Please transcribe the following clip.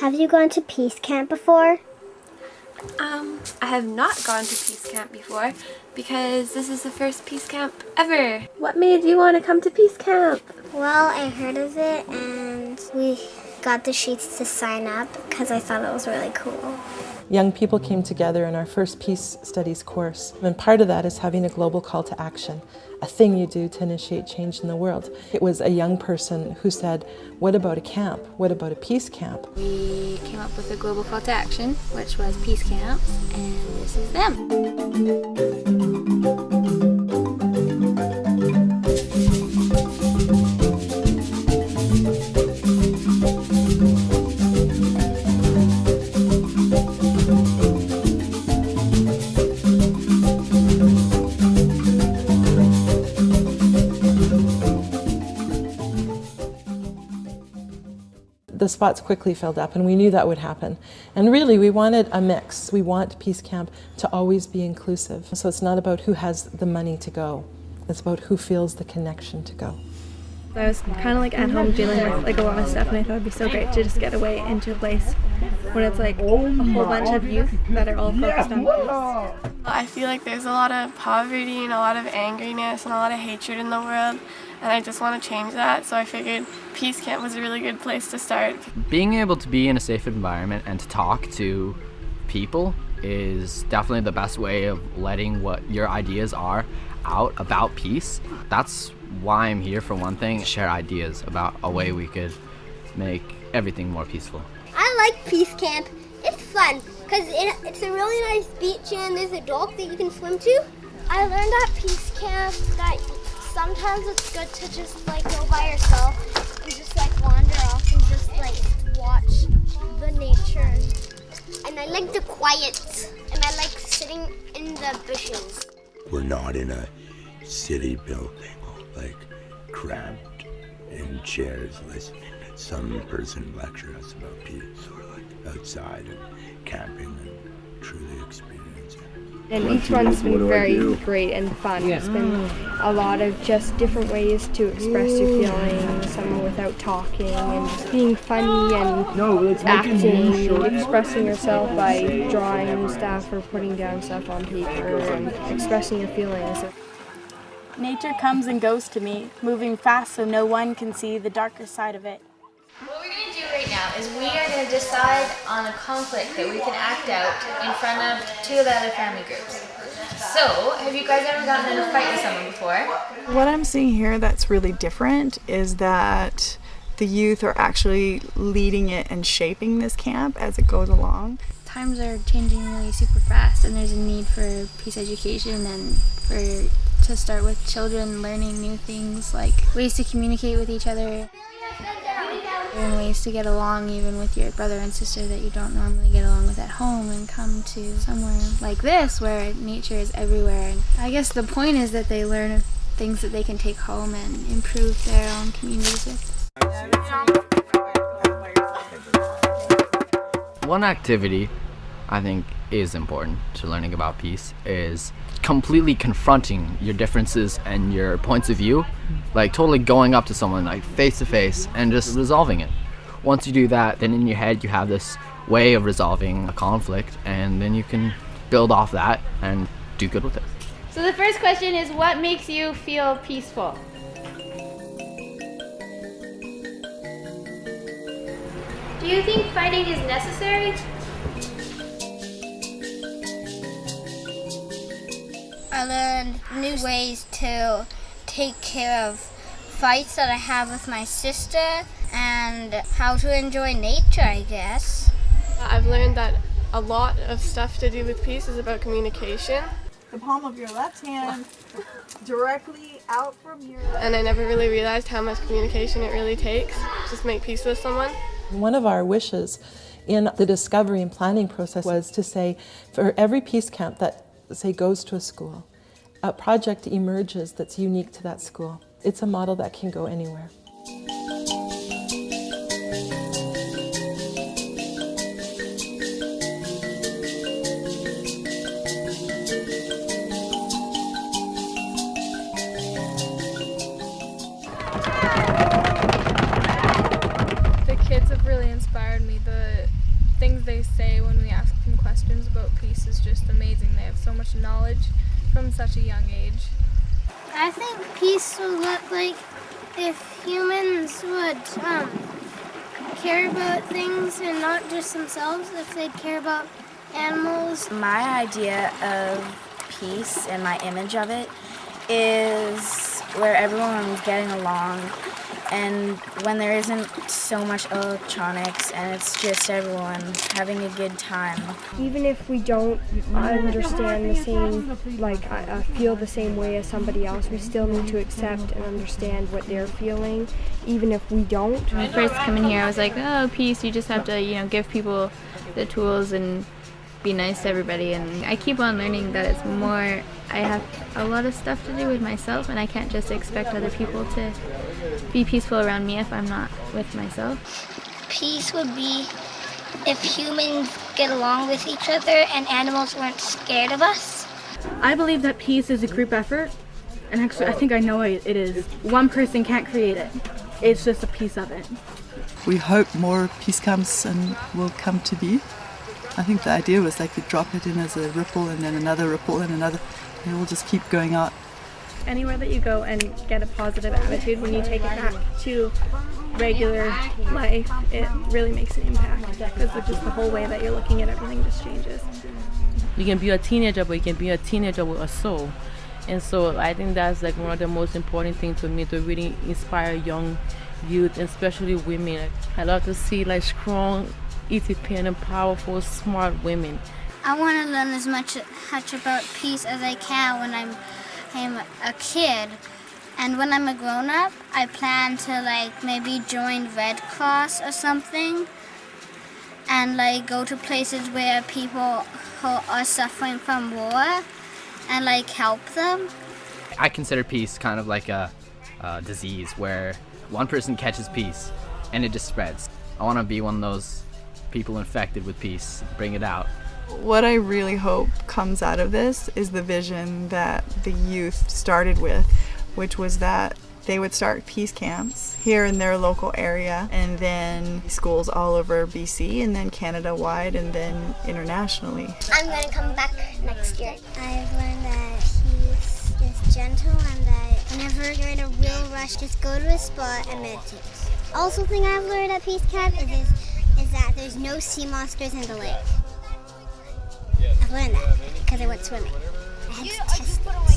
Have you gone to Peacecamp before? I have not gone to Peacecamp before because this is the first Peacecamp ever. What made you want to come to Peacecamp? Well, I heard of it and we got the sheets to sign up because I thought it was really cool. Young people came together in our first Peace Studies course, and part of that is having a global call to action, a thing you do to initiate change in the world. It was a young person who said, what about a camp? What about a peace camp? We came up with a global call to action, which was Peacecamp, and this is them. The spots quickly filled up, and we knew that would happen. And really, we wanted a mix. We want Peacecamp to always be inclusive. So it's not about who has the money to go. It's about who feels the connection to go. I was kind of like at home dealing with like a lot of stuff, and I thought it'd be so great to just get away into a place when it's like a whole bunch of youth that are all focused on peace. I feel like there's a lot of poverty and a lot of angriness and a lot of hatred in the world, and I just want to change that, so I figured Peacecamp was a really good place to start. Being able to be in a safe environment and to talk to people is definitely the best way of letting what your ideas are out about peace. That's why I'm here, for one thing, share ideas about a way we could make everything more peaceful. I like Peacecamp. It's fun because it's a really nice beach and there's a dock that you can swim to. I learned at Peacecamp that sometimes it's good to just like go by yourself and just like wander off and just like watch the nature. And I like the quiet and I like sitting in the bushes. We're not in a city building, like cramped in chairs listening to some person lecture us about peace, or like outside and camping and truly experiencing. And each one's been very great and fun. It's been a lot of just different ways to express your feelings, some without talking, and just being funny and acting, expressing yourself by drawing stuff or putting down stuff on paper and expressing your feelings. Nature comes and goes to me, moving fast so no one can see the darker side of it. What we're going to do right now is we are going to decide on a conflict that we can act out in front of two of the other family groups. So, have you guys ever gotten in a fight with someone before? What I'm seeing here that's really different is that the youth are actually leading it and shaping this camp as it goes along. Times are changing really super fast, and there's a need for peace education and to start with children learning new things like ways to communicate with each other and ways to get along even with your brother and sister that you don't normally get along with at home, and come to somewhere like this where nature is everywhere. And I guess the point is that they learn things that they can take home and improve their own communities with. One activity I think is important to learning about peace is completely confronting your differences and your points of view, like totally going up to someone like face to face and just resolving it. Once you do that, then in your head you have this way of resolving a conflict, and then you can build off that and do good with it. So the first question is, what makes you feel peaceful? Do you think fighting is necessary? I learned new ways to take care of fights that I have with my sister and how to enjoy nature, I guess. I've learned that a lot of stuff to do with peace is about communication. The palm of your left hand directly out from your... And I never really realized how much communication it really takes to just make peace with someone. One of our wishes in the discovery and planning process was to say, for every peace camp that, say, goes to a school, a project emerges that's unique to that school. It's a model that can go anywhere. The kids have really inspired me. The things they say when we ask them questions about peace is just amazing. They have so much knowledge from such a young age. I think peace would look like if humans would care about things and not just themselves, if they'd care about animals. My idea of peace and my image of it is where everyone's getting along and when there isn't so much electronics and it's just everyone having a good time. Even if we don't understand the same, feel the same way as somebody else, we still need to accept and understand what they're feeling, even if we don't. When I first coming here, I was like, oh, peace, you just have to, give people the tools and be nice to everybody. And I keep on learning that it's more, I have a lot of stuff to do with myself and I can't just expect other people to be peaceful around me if I'm not with myself. Peace would be if humans get along with each other and animals weren't scared of us. I believe that peace is a group effort, and actually I think I know it is. One person can't create it. It's just a piece of it. We hope more peace camps will come to be. I think the idea was like to drop it in as a ripple and then another ripple and another. It will just keep going out. Anywhere that you go and get a positive attitude, when you take it back to regular life, it really makes an impact because just the whole way that you're looking at everything just changes. You can be a teenager, but you can be a teenager with a soul. And so I think that's like one of the most important things to me, to really inspire young youth, especially women. I love to see like strong, independent, powerful, smart women. I want to learn as much about peace as I can when I'm a kid. And when I'm a grown-up, I plan to maybe join Red Cross or something and go to places where people who are suffering from war and help them. I consider peace kind of like a disease where one person catches peace and it just spreads. I want to be one of those people infected with peace, bring it out. What I really hope comes out of this is the vision that the youth started with, which was that they would start peace camps here in their local area and then schools all over BC and then Canada-wide and then internationally. I'm going to come back next year. I've learned that peace is gentle and that whenever you're in a real rush, just go to a spot and meditate. Also, thing I've learned at Peacecamp is that there's no sea monsters in the lake. I've learned that because I went swimming. I had to test it.